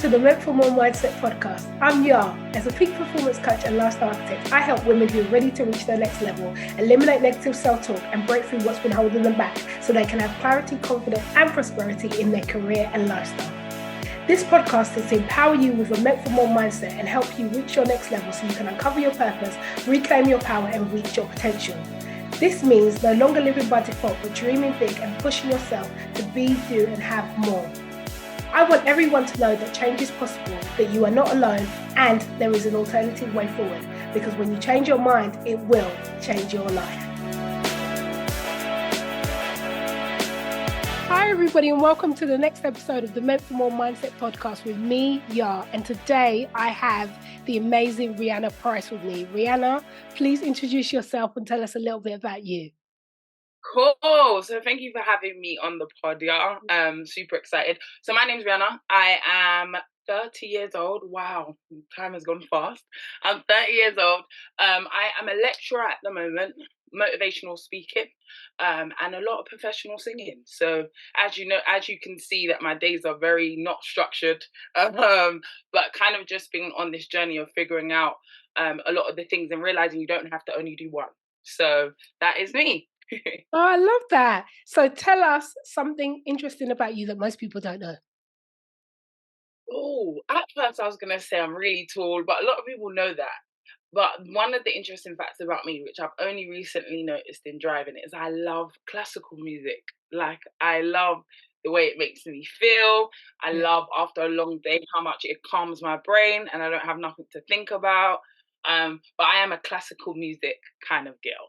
to the Meant for More Mindset podcast. I'm Yar. As a peak performance coach and lifestyle architect, I help women who are ready to reach their next level, eliminate negative self-talk and break through what's been holding them back so they can have clarity, confidence and prosperity in their career and lifestyle. This podcast is to empower you with a Meant for More mindset and help you reach your next level so you can uncover your purpose, reclaim your power and reach your potential. This means no longer living by default, but dreaming big and pushing yourself to be, do and have more. I want everyone to know that change is possible, that you are not alone, and there is an alternative way forward. Because when you change your mind, it will change your life. Hi everybody, and welcome to the next episode of the Meant for More Mindset podcast with me, Yar. And today I have the amazing Rianna Price with me. Rianna, please introduce yourself and tell us a little bit about you. Cool. So thank you for having me on the pod, yeah. Super excited. So my name's Rianna. I am 30 years old. Wow, time has gone fast. I'm 30 years old. I am a lecturer at the moment, motivational speaking, and a lot of professional singing. So as you can see that my days are very not structured, but kind of just being on this journey of figuring out a lot of the things and realizing you don't have to only do one. So that is me. Oh, I love that. So tell us something interesting about you that most people don't know. Oh, at first I was going to say I'm really tall, but a lot of people know that. But one of the interesting facts about me, which I've only recently noticed in driving, is I love classical music. Like, I love the way it makes me feel. I love, after a long day, how much it calms my brain and I don't have nothing to think about. But I am a classical music kind of girl.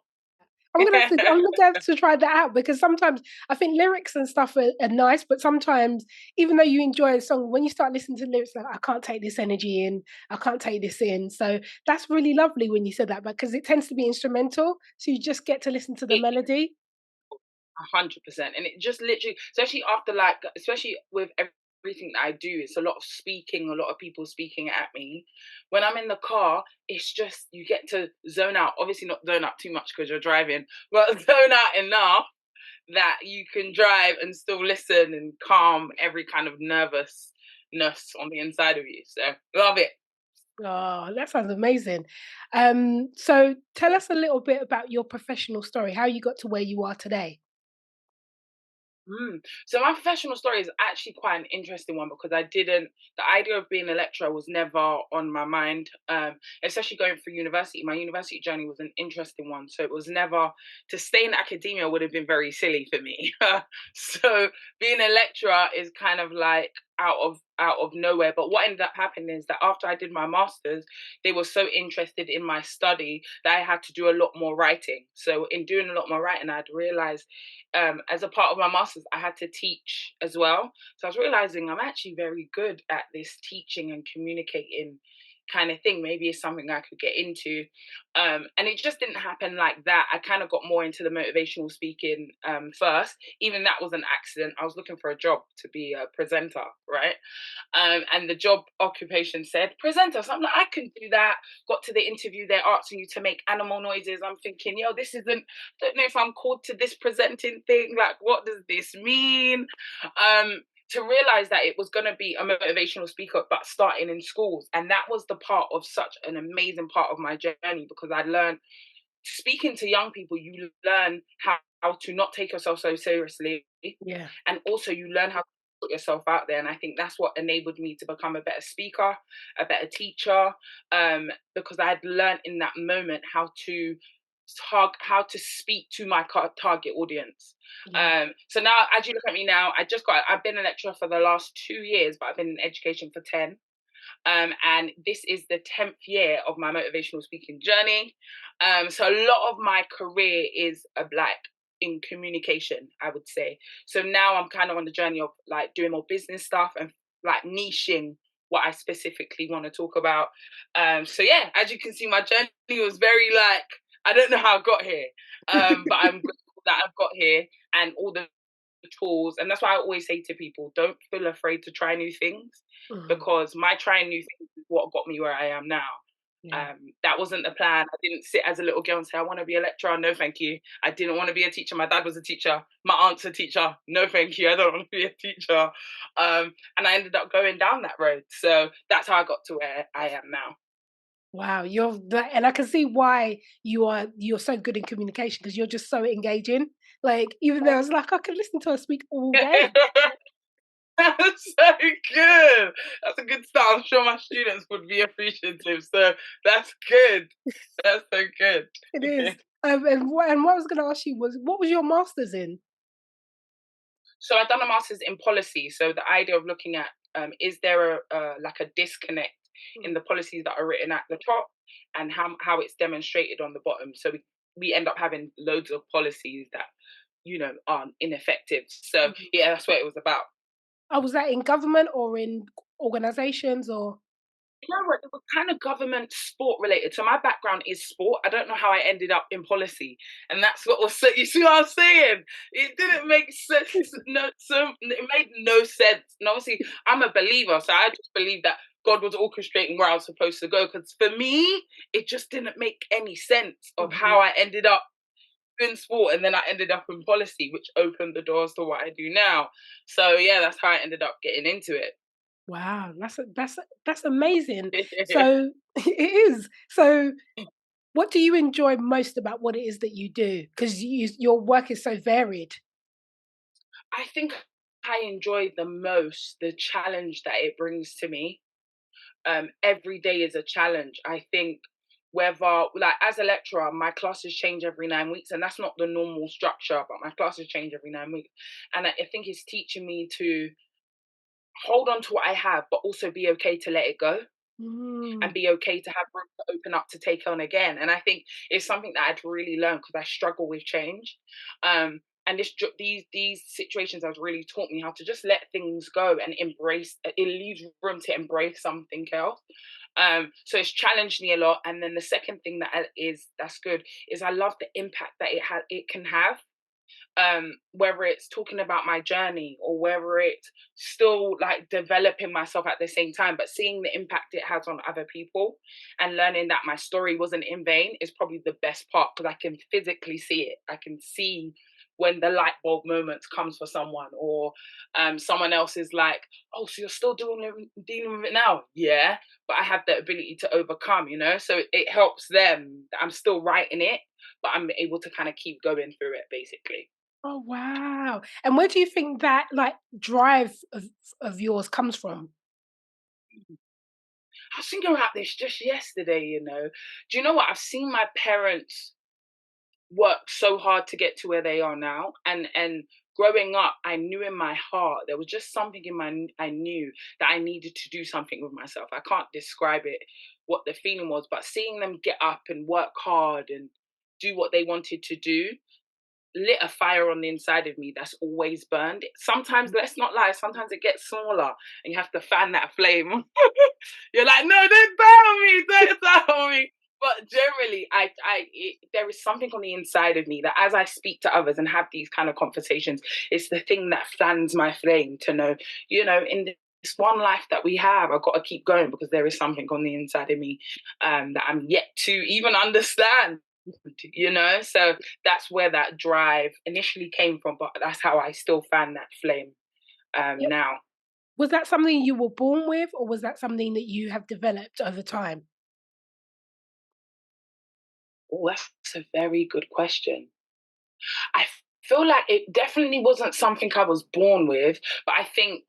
I'm gonna have to try that out, because sometimes I think lyrics and stuff are nice, but sometimes even though you enjoy a song, when you start listening to lyrics, like I can't take this energy in, I can't take this in. So that's really lovely when you said that, because it tends to be instrumental, so you just get to listen to the melody. 100%. And it just literally, especially after especially with everything that I do, it's a lot of speaking, a lot of people speaking at me. When I'm in the car, it's just, you get to zone out. Obviously not zone out too much because you're driving, but zone out enough that you can drive and still listen and calm every kind of nervousness on the inside of you. So love it. Oh, that sounds amazing. So tell us a little bit about your professional story, how you got to where you are today. So my professional story is actually quite an interesting one, because the idea of being a lecturer was never on my mind, especially going through university. My university journey was an interesting one. So it was never, to stay in academia would have been very silly for me. So being a lecturer is kind of like out of nowhere. But what ended up happening is that after I did my master's, they were so interested in my study that I had to do a lot more writing. So in doing a lot more writing, I'd realized as a part of my master's, I had to teach as well. So I was realizing I'm actually very good at this teaching and communicating kind of thing. Maybe it's something I could get into. And it just didn't happen like that. I kind of got more into the motivational speaking first. Even that was an accident. I was looking for a job to be a presenter, right? And the job occupation said presenter. So I'm like, I can do that. Got to the interview, they're asking you to make animal noises. I'm thinking, this isn't, don't know if I'm called to this presenting thing. Like, what does this mean? To realize that it was going to be a motivational speaker, but starting in schools. And that was the part of such an amazing part of my journey, because I learned, speaking to young people, you learn how to not take yourself so seriously. Yeah. And also you learn how to put yourself out there. And I think that's what enabled me to become a better speaker, a better teacher, because I had learned in that moment how to speak to my target audience. So now, as you look at me now, I've been a lecturer for the last 2 years, but I've been in education for 10. And this is the 10th year of my motivational speaking journey. So a lot of my career is in communication, I would say. So now I'm kind of on the journey of like doing more business stuff and like niching what I specifically want to talk about. So yeah, as you can see, my journey was very I don't know how I got here, but I'm grateful that I've got here and all the tools. And that's why I always say to people, don't feel afraid to try new things, because my trying new things is what got me where I am now. Yeah. That wasn't the plan. I didn't sit as a little girl and say, I want to be a lecturer. No, thank you. I didn't want to be a teacher. My dad was a teacher. My aunt's a teacher. No, thank you. I don't want to be a teacher. And I ended up going down that road. So that's how I got to where I am now. Wow, you're that, and I can see why you're so good in communication because you're just so engaging. Like even though I was like, I could listen to her speak all day. That's so good. That's a good start. I'm sure my students would be appreciative. So that's good. That's so good. It is. And what I was going to ask you was, what was your master's in? So I've done a master's in policy. So the idea of looking at is there like a disconnect in the policies that are written at the top and how it's demonstrated on the bottom. So we end up having loads of policies that are ineffective. So Mhm. yeah, that's what it was about. Oh, was that in government or in organizations or? You know what? It was kind of government sport related. So my background is sport. I don't know how I ended up in policy, and that's what was. So, you see what I'm saying? It didn't make sense. No, so it made no sense. And obviously, I'm a believer, so I just believe that God was orchestrating where I was supposed to go. Because for me, it just didn't make any sense of how Mhm. I ended up in sport, and then I ended up in policy, which opened the doors to what I do now. So yeah, that's how I ended up getting into Wow, that's amazing. it. So it is. So what do you enjoy most about what it is that you do? Because your work is so varied. I think I enjoy the most the challenge that it brings to me. Every day is a challenge. I think whether, like, as a lecturer, my classes change every 9 weeks, and that's not the normal structure, but my classes change every 9 weeks. And I think it's teaching me to hold on to what I have, but also be okay to let it go and Mm. be okay to have room to open up to take on again. And I think it's something that I'd really learned because I struggle with change. And these situations have really taught me how to just let things go and embrace. It leaves room to embrace something else. So it's challenged me a lot. And then the second thing that's good is I love the impact that it can have, whether it's talking about my journey or whether it's still like developing myself at the same time, but seeing the impact it has on other people and learning that my story wasn't in vain is probably the best part because I can physically see it. I can see when the light bulb moments comes for someone, or someone else is like, oh, so you're still dealing with it now? Yeah, but I have the ability to overcome, so it helps them that I'm still writing it, but I'm able to kind of keep going through it basically. Oh wow! And where do you think that like drive of yours comes from? I was thinking about this just yesterday. Do you know what? I've seen my parents work so hard to get to where they are now. And growing up, I knew in my heart there was just something I knew that I needed to do something with myself. I can't describe it what the feeling was, but seeing them get up and work hard and do what they wanted to do lit a fire on the inside of me that's always burned. Sometimes, let's not lie, sometimes it gets smaller and you have to fan that flame. You're like, no, don't tell me, don't tell me. But generally, there is something on the inside of me that as I speak to others and have these kind of conversations, it's the thing that fans my flame to know, in this one life that we have, I've got to keep going because there is something on the inside of me that I'm yet to even understand. So that's where that drive initially came from, but that's how I still fan that flame Yep. now. Was that something you were born with, or was that something that you have developed over time? Oh, that's a very good question. I feel like it definitely wasn't something I was born with, but I think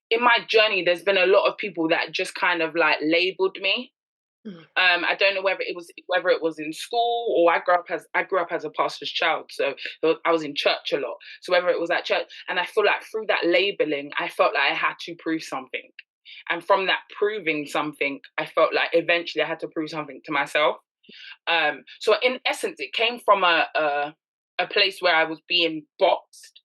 in my journey, there's been a lot of people that just kind of like labeled me. Mm. I don't know whether it was in school, or I grew up as a pastor's child, so I was in church a lot. So whether it was at church, and I feel like through that labeling, I felt like I had to prove something, and from that proving something, I felt like eventually I had to prove something to myself. So in essence, it came from a place where I was being boxed,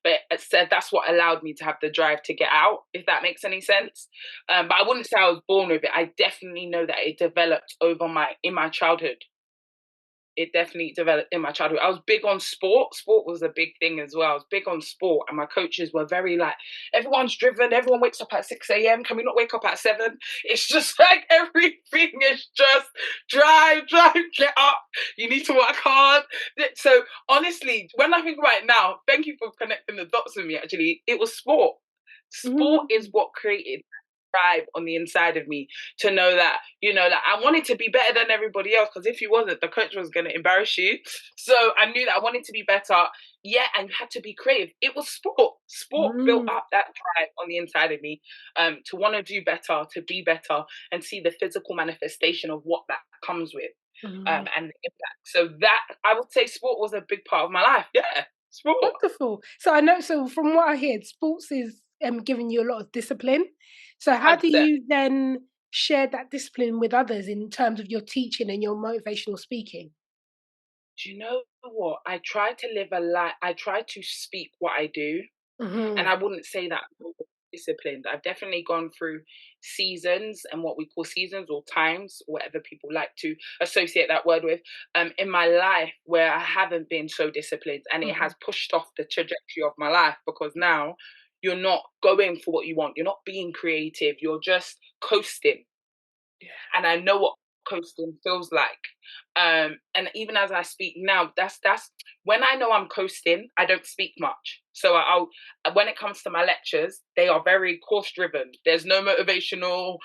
but it said that's what allowed me to have the drive to get out, if that makes any sense. But I wouldn't say I was born with it. I definitely know that it developed in my childhood. it definitely developed in my childhood. I was big on sport. Sport was a big thing as well. I was big on sport, and my coaches were very like, everyone's driven. Everyone wakes up at 6 a.m. Can we not wake up at 7? It's just like everything is just drive, get up. You need to work hard. So honestly, when I think about it now, thank you for connecting the dots with me. Actually, it was sport. Sport is what created drive on the inside of me to know that, that I wanted to be better than everybody else, because if you wasn't, the coach was going to embarrass you. So I knew that I wanted to be better. Yeah, and you had to be creative. It was sport. Sport built up that drive on the inside of me, to want to do better, to be better, and see the physical manifestation of what that comes with, and the impact. So that, I would say, sport was a big part of my life. Yeah, sport. Wonderful. So I know. So from what I hear, sports is giving you a lot of discipline. So how do 100%. you then share that discipline with others in terms of your teaching and your motivational speaking? Do you know what? I try to live a life. I try to speak what I do, and Mm-hmm. I wouldn't say that I'm disciplined. I've definitely gone through seasons, and what we call seasons or times, whatever people like to associate that word with, in my life where I haven't been so disciplined, and it has pushed off the trajectory of my life, because now you're not going for what you want. You're not being creative. You're just coasting, Yeah. and I know what coasting feels like. And even as I speak now, that's when I know I'm coasting, I don't speak much. So I'll when it comes to my lectures, they are very course driven. There's no motivational,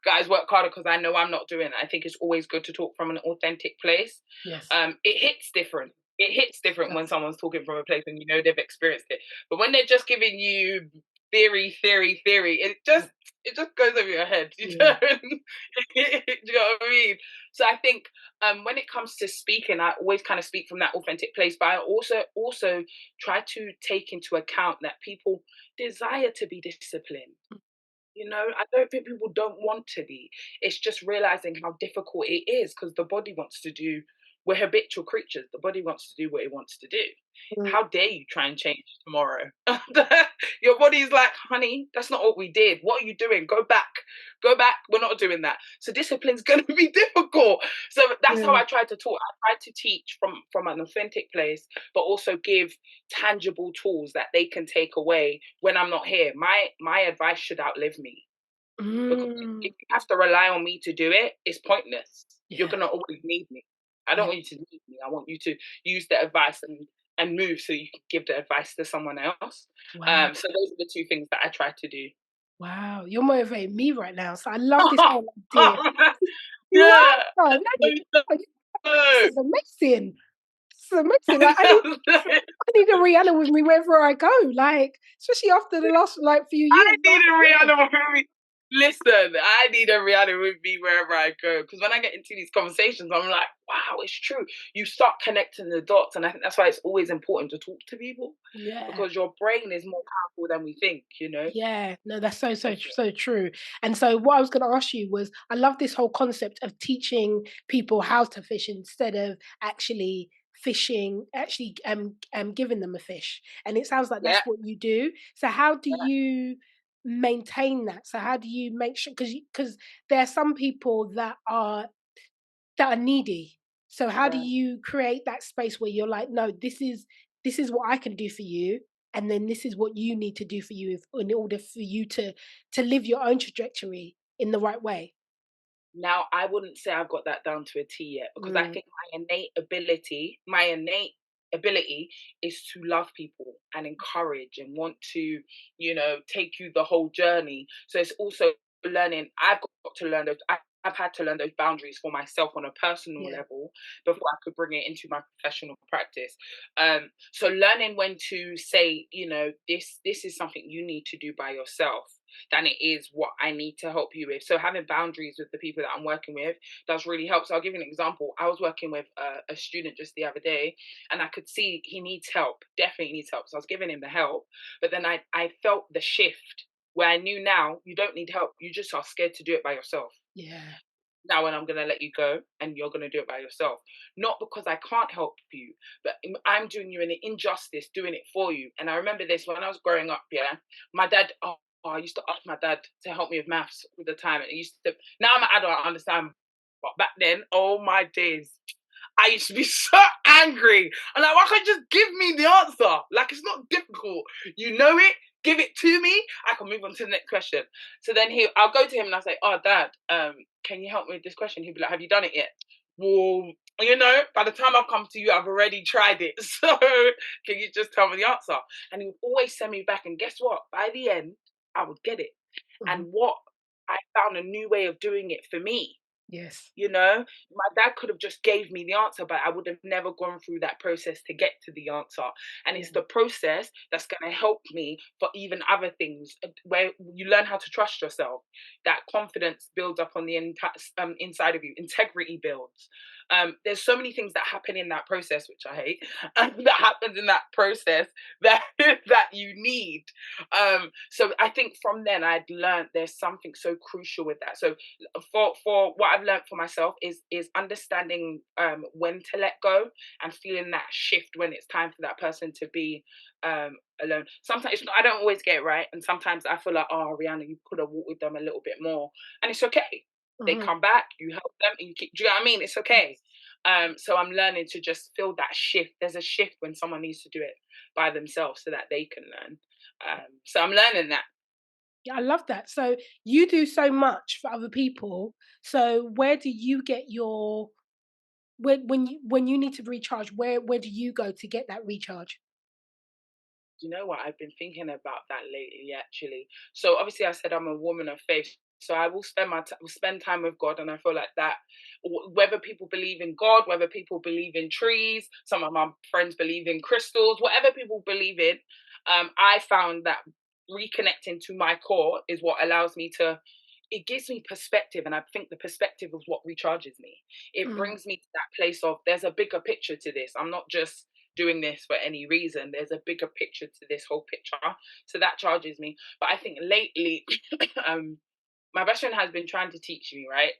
guys work harder, because I know I'm not doing it. I think it's always good to talk from an authentic place. Yes. It hits different. It hits different when Yes. someone's talking from a place and they've experienced it. But when they're just giving you theory, it just goes over your head. You Yeah. know, do you know what I mean? So I think, when it comes to speaking, I always kind of speak from that authentic place, but I also try to take into account that people desire to be disciplined. I don't think people don't want to be. It's just realizing how difficult it is, because the body wants to do. We're habitual creatures. The body wants to do what it wants to do. Mm. How dare you try and change tomorrow? Your body's like, honey, that's not what we did. What are you doing? Go back. Go back. We're not doing that. So discipline's going to be difficult. So that's how Yeah. I try to talk. I try to teach from an authentic place, but also give tangible tools that they can take away when I'm not here. My advice should outlive me, because Mm. if you have to rely on me to do it, it's pointless. You're Yeah. gonna always need me. I don't Yeah. want you to need me. I want you to use the advice and move so you can give the advice to someone else. Wow. So those are the two things that I try to do. Wow. You're motivating me right now. So I love this whole idea. You are. Yeah. Oh, no, this is amazing. This is amazing. Like I need a Rihanna with me wherever I go. Like, especially after the last few I years. need Like, a yeah. Rihanna with me. Listen, I need a Rihanna with me wherever I go. Because when I get into these conversations, I'm like, wow, it's true. You start connecting the dots. And I think that's why it's always important to talk to people, Yeah. because your brain is more powerful than we think. Yeah, no, that's so so Definitely. so true. And so, what I was going to ask you was, I love this whole concept of teaching people how to fish instead of actually fishing, actually giving them a fish. And it sounds like Yeah, that's what you do. So, how do yeah, you maintain that? So, how do you make sure? Because there are some people that are needy. So how do yeah. you create that space where you're like, no, this is what I can do for you, and then this is what you need to do for you in order for you to live your own trajectory in the right way. Now, I wouldn't say I've got that down to a T yet, because I Mm, think my innate ability is to love people and encourage and want to, take you the whole journey. So it's also learning. I've got to learn those. I've had to learn those boundaries for myself on a personal yeah. level before I could bring it into my professional practice. So learning when to say, this is something you need to do by yourself than it is what I need to help you with. So having boundaries with the people that I'm working with does really help. So I'll give you an example. I was working with a student just the other day, and I could see he needs help, definitely needs help. So I was giving him the help, but then I felt the shift where I knew now you don't need help. You just are scared to do it by yourself. Yeah. Now, when I'm going to let you go and you're going to do it by yourself, not because I can't help you, but I'm doing you an injustice doing it for you. And I remember this when I was growing up. Yeah, my dad. I used to ask my dad to help me with maths all the time, and he used to. Now I'm an adult, I understand, but back then, oh my days, I used to be so angry. I'm like, why can't you just give me the answer? Like, it's not difficult. You know it. Give it to me. I can move on to the next question. So then I'll go to him and I'll say, "Oh, Dad, can you help me with this question?" He'll be like, "Have you done it yet?" Well, by the time I've come to you, I've already tried it. So can you just tell me the answer? And he would always send me back. And guess what? By the end, I would get it. Mhm. And what I found a new way of doing it for me. Yes. My dad could have just gave me the answer, but I would have never gone through that process to get to the answer. And Yeah. it's the process that's going to help me for even other things, where you learn how to trust yourself. That confidence builds up on the inside of you. Integrity builds. There's so many things that happen in that process, which I hate, that happens in that process that that you need. So I think from then I'd learned there's something so crucial with that. So for what I've learned for myself is understanding when to let go and feeling that shift when it's time for that person to be alone. Sometimes I don't always get it right, and sometimes I feel like, oh, Rianna, you could have walked with them a little bit more, and it's okay. They Mhm. come back, you help them, and you keep. Do you know what I mean? It's okay. So I'm learning to just feel that shift. There's a shift when someone needs to do it by themselves so that they can learn. So I'm learning that. Yeah, I love that. So you do so much for other people. So where do you get your when you need to recharge, where do you go to get that recharge? You know what? I've been thinking about that lately, actually. So obviously, I said I'm a woman of faith. So I will spend time with God, and I feel like that. Whether people believe in God, whether people believe in trees, some of my friends believe in crystals, whatever people believe in, I found that reconnecting to my core is what allows me to. It gives me perspective, and I think the perspective is what recharges me. It Mm. brings me to that place of there's a bigger picture to this. I'm not just doing this for any reason. There's a bigger picture to this whole picture. So that charges me. But I think lately, my best friend has been trying to teach me, right?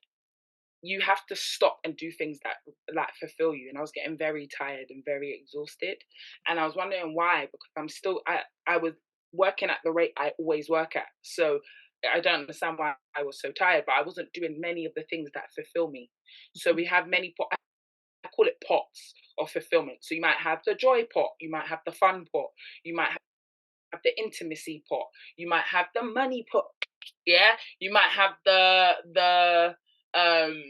You have to stop and do things that like fulfill you. And I was getting very tired and very exhausted. And I was wondering why, because I was working at the rate I always work at. So I don't understand why I was so tired, but I wasn't doing many of the things that fulfill me. So we have I call it pots of fulfillment. So you might have the joy pot, you might have the fun pot, you might have the intimacy pot, you might have the money pot. Yeah, you might have um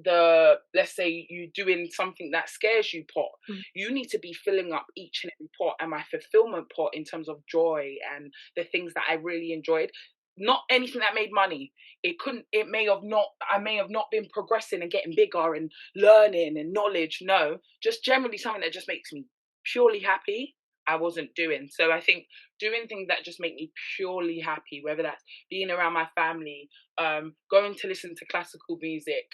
the let's say you doing something that scares you pot. Mm. You need to be filling up each and every pot, and my fulfillment pot in terms of joy and the things that I really enjoyed, not anything that made money. It may have not, I may have not been progressing and getting bigger and learning and knowledge. No, just generally something that just makes me purely happy. I wasn't doing. So I think doing things that just make me purely happy, whether that's being around my family, going to listen to classical music,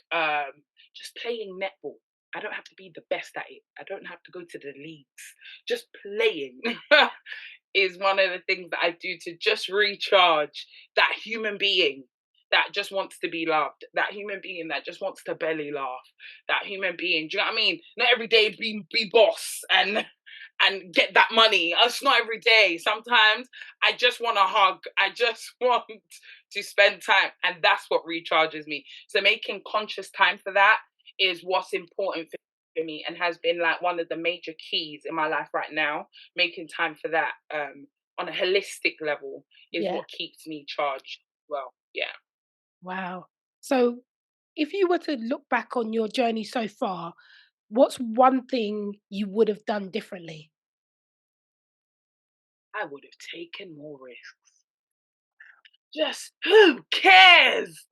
just playing netball. I don't have to be the best at it. I don't have to go to the leagues. Just playing is one of the things that I do to just recharge that human being that just wants to be loved, that human being that just wants to belly laugh, that human being. Do you know what I mean? Not every day be boss and get that money. It's not every day. Sometimes I just want a hug. I just want to spend time, and that's what recharges me. So making conscious time for that is what's important for me and has been like one of the major keys in my life right now. Making time for that on a holistic level is Yeah. what keeps me charged. Well, yeah, Wow. So if you were to look back on your journey so far, what's one thing you would have done differently? I would have taken more risks. Just who cares?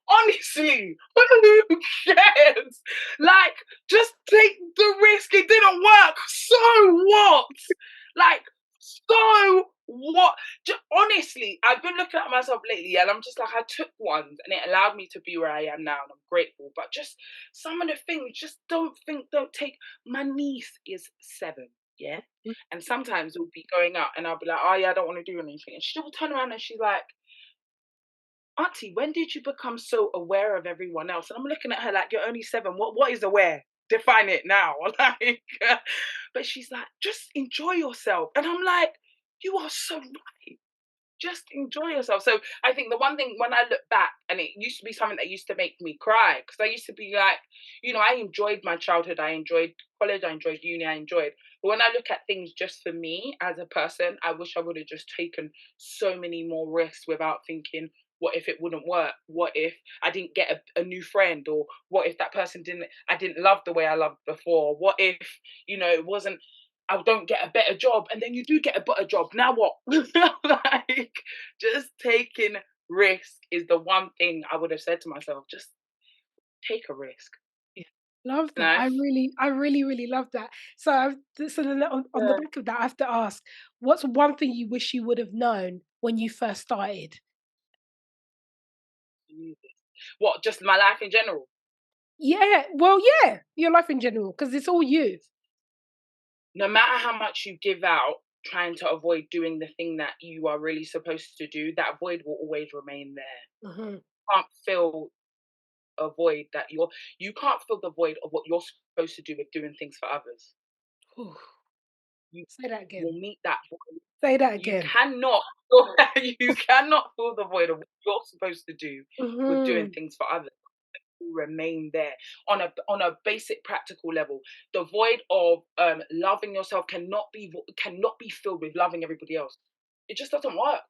Honestly, who cares? Like, just take the risk. It didn't work. So what? Like, so what? Honestly, I've been looking at myself lately and I'm just like, I took ones and it allowed me to be where I am now and I'm grateful. But just some of the things, just don't take. My niece is 7, yeah? Mm. And sometimes we'll be going out and I'll be like, oh yeah, I don't want to do anything. And she'll turn around and she's like, Auntie, when did you become so aware of everyone else? And I'm looking at her like, you're only 7. What is aware? Define it now. Like, but she's like, just enjoy yourself. And I'm like, you are so right. just enjoy yourself. So I think the one thing when I look back, and it used to be something that used to make me cry, because I used to be like, I enjoyed my childhood, I enjoyed college, I enjoyed uni, I enjoyed. But when I look at things just for me as a person, I wish I would have just taken so many more risks without thinking, what if it wouldn't work? What if I didn't get a new friend? Or what if that person I didn't love the way I loved before? What if, it wasn't, I don't get a better job, and then you do get a better job. Now what? Like, just taking risk is the one thing I would have said to myself. Just take a risk. Yeah. Love You that. know? I really, really love that. So, so then on the Yeah. back of that, I have to ask, what's one thing you wish you would have known when you first started? What? Just my life in general. Yeah, well, yeah, your life in general, because it's all you. No matter how much you give out, trying to avoid doing the thing that you are really supposed to do, that void will always remain there. Hmm. Can't fill a void that you can't fill the void of what you're supposed to do with doing things for others. You Say that again. will meet that void. Say that You again. cannot you cannot fill the void of what you're supposed to do with doing Hmm. things for others. Remain there on a basic practical level. The void of loving yourself cannot be filled with loving everybody else. It just doesn't work,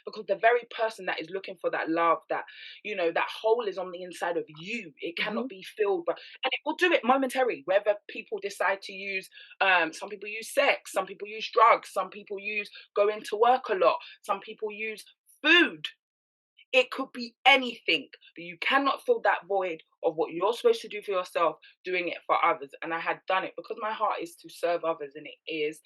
because the very person that is looking for that love, that that hole is on the inside of you. It Hmm. cannot be filled, and it will do it momentarily. Whether people decide to use, some people use sex, some people use drugs, some people use going to work a lot, some people use food. It could be anything, but you cannot fill that void of what you're supposed to do for yourself, doing it for others. And I had done it because my heart is to serve others, and it is.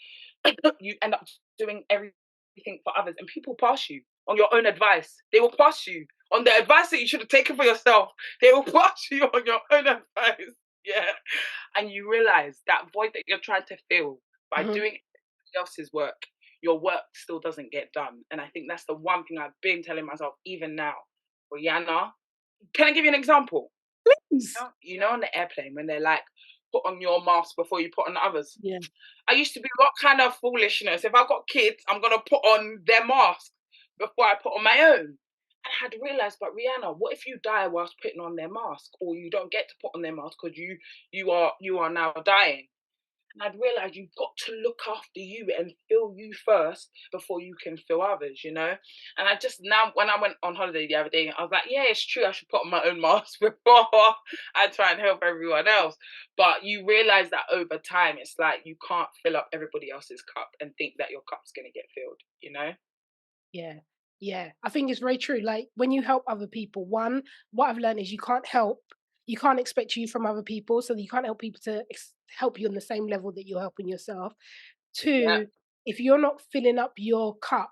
You end up doing everything for others, and people pass you on your own advice. They will pass you on the advice that you should have taken for yourself. They will pass you on your own advice. Yeah. And you realize that void that you're trying to fill by Hmm. doing somebody else's work, your work still doesn't get done. And I think that's the one thing I've been telling myself even now. Rihanna, can I give you an example? Please. On the airplane when they're like, put on your mask before you put on others. Yeah. I used to be, what kind of foolishness? If I got kids, I'm gonna put on their mask before I put on my own. And I had realized, but Rihanna, what if you die whilst putting on their mask, or you don't get to put on their mask because you are now dying? And I'd realized you've got to look after you and fill you first before you can fill others. And I just now, when I went on holiday the other day, I was like, yeah, it's true. I should put on my own mask before I try and help everyone else. But you realize that over time, it's like you can't fill up everybody else's cup and think that your cup's going to get filled. Yeah. Yeah. I think it's very true. Like when you help other people, one, what I've learned is you can't expect you from other people. So you can't help people to help you on the same level that you're helping yourself. Yeah. Two, if you're not filling up your cup,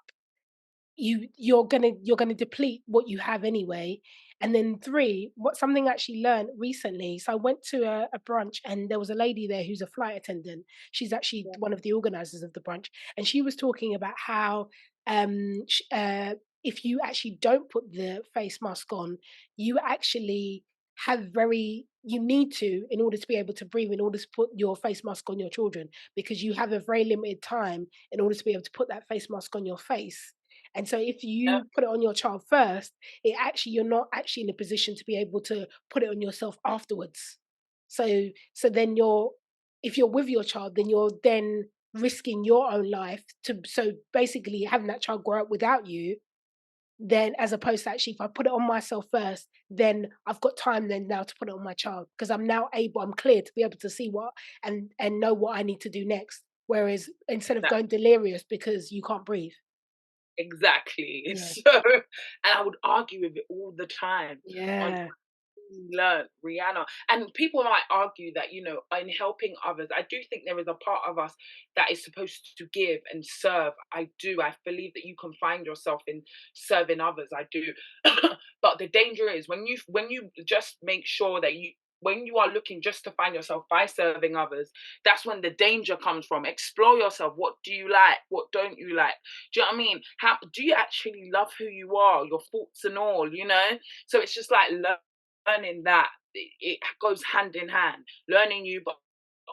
you're gonna deplete what you have anyway. And then three, what something I actually learned recently. So I went to a brunch and there was a lady there who's a flight attendant. She's actually Yeah. one of the organizers of the brunch, and she was talking about how if you actually don't put the face mask on, you actually you need to, in order to be able to breathe, in order to put your face mask on your children, because you have a very limited time in order to be able to put that face mask on your face. And so if Yeah. you put it on your child first, you're not actually in a position to be able to put it on yourself afterwards. So then if you're with your child, then you're then risking your own life to, so basically having that child grow up without you, then as opposed to actually if I put it on myself first, then I've got time then now to put it on my child, because I'm clear to be able to see what and know what I need to do next. Whereas instead of That, going delirious because you can't breathe. exactly. Yeah. It's so, and I would argue with it all the time on Yeah. learn Rihanna. And people might argue that, in helping others, I do think there is a part of us that is supposed to give and serve. I do. I believe that you can find yourself in serving others. I do. But the danger is when you just make sure that when you are looking just to find yourself by serving others, that's when the danger comes from. Explore yourself. What do you like? What don't you like? Do you know what I mean? How do you actually love who you are, your faults and all? So it's just like learning that it goes hand in hand, learning you, but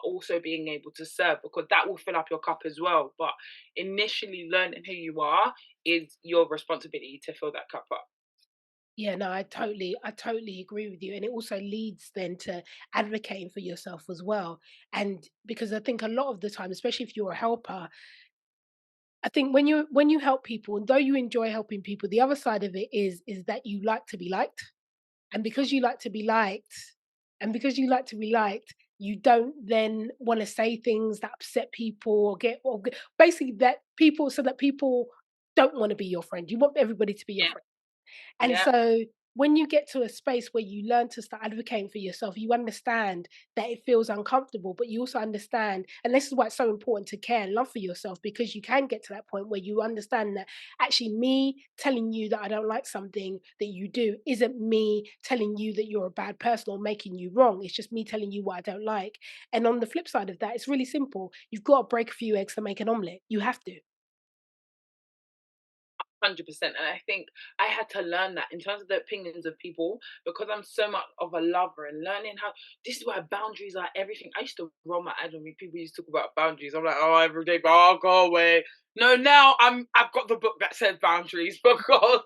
also being able to serve, because that will fill up your cup as well. But initially learning who you are is your responsibility to fill that cup up. Yeah, no, I totally agree with you. And it also leads then to advocating for yourself as well. And because I think a lot of the time, especially if you're a helper, I think when you help people, and though you enjoy helping people, the other side of it is that you like to be liked. And because you like to be liked, and because you like to be liked, you don't then want to say things that upset people or get basically that people so that people don't want to be your friend. You want everybody to be your Yeah, friend. And yeah, so when you get to a space where you learn to start advocating for yourself, you understand that it feels uncomfortable, but you also understand, and this is why it's so important to care and love for yourself, because you can get to that point where you understand that actually me telling you that I don't like something that you do isn't me telling you that you're a bad person or making you wrong. It's just me telling you what I don't like. And on the flip side of that, it's really simple. You've got to break a few eggs to make an omelette. You have to. 100%. And I think I had to learn that in terms of the opinions of people, because I'm so much of a lover and learning how this is why boundaries are everything. I used to roll my eyes when people used to talk about boundaries. I'm like, oh, every day, but I'll go away. No, now I've got the book that says boundaries, because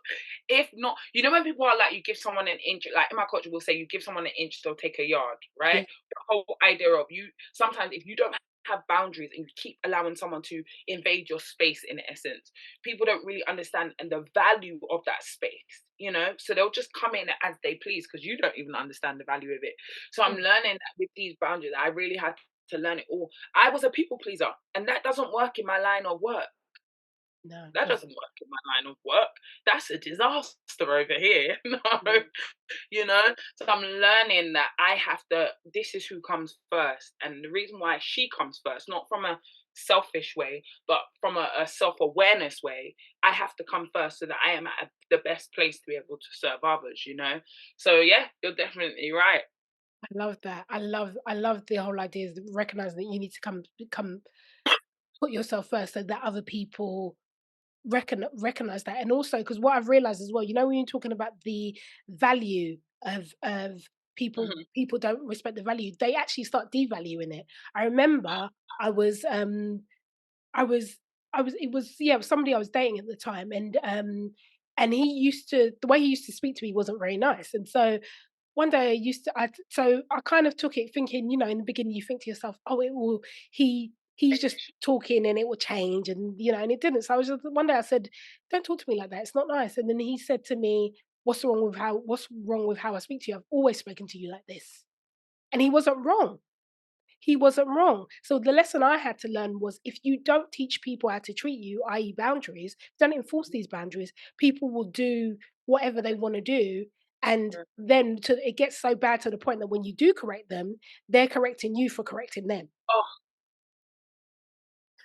if not, you know, when people are like, you give someone an inch, like in my culture, we'll say you give someone an inch, they'll take a yard, right? Yeah. The whole idea of you sometimes if you don't have boundaries and you keep allowing someone to invade your space, in essence, people don't really understand and the value of that space, you know? So they'll just come in as they please because you don't even understand the value of it. So I'm Mm. learning that with these boundaries, I really had to learn it all. I was a people pleaser, and that doesn't work in my line of work. No, it That doesn't. doesn't work in my line of work. That's a disaster over here. No, Mm. you know? So I'm learning that I have to, this is who comes first. And the reason why she comes first, not from a selfish way, but from a self awareness way, I have to come first so that I am at the best place to be able to serve others, you know? So yeah, you're definitely right. I love that. I love the whole idea of recognizing that you need to come put yourself first so that other people recognize that. And also because what I've realized as well, when you're talking about the value of Mhm. people don't respect the value, they actually start devaluing it. I remember I was I was it was yeah, it was somebody I was dating at the time, and he used to the way he used to speak to me wasn't very nice. And so one day I kind of took it thinking, in the beginning you think to yourself, "Oh, it will he's just talking and it will change," and it didn't. So I was just one day I said, "Don't talk to me like that. It's not nice." And then he said to me, what's wrong with how I speak to you? I've always spoken to you like this." And he wasn't wrong. He wasn't wrong. So the lesson I had to learn was if you don't teach people how to treat you, i.e., boundaries, don't enforce these boundaries, people will do whatever they want to do. And then it gets so bad to the point that when you do correct them, they're correcting you for correcting them. Oh,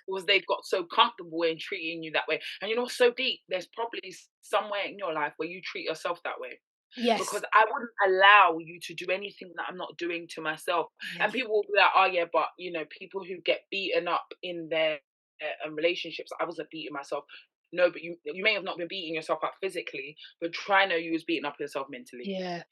because they've got so comfortable in treating you that way. And you know, so deep, there's probably somewhere in your life where you treat yourself that way, because Yes. I wouldn't allow you to do anything that I'm not doing to myself. And Yes. people will be like, oh, yeah, but you know, people who get beaten up in their relationships, I wasn't beating myself. No, but you may have not been beating yourself up physically, but try know you was beating up yourself mentally. Yeah.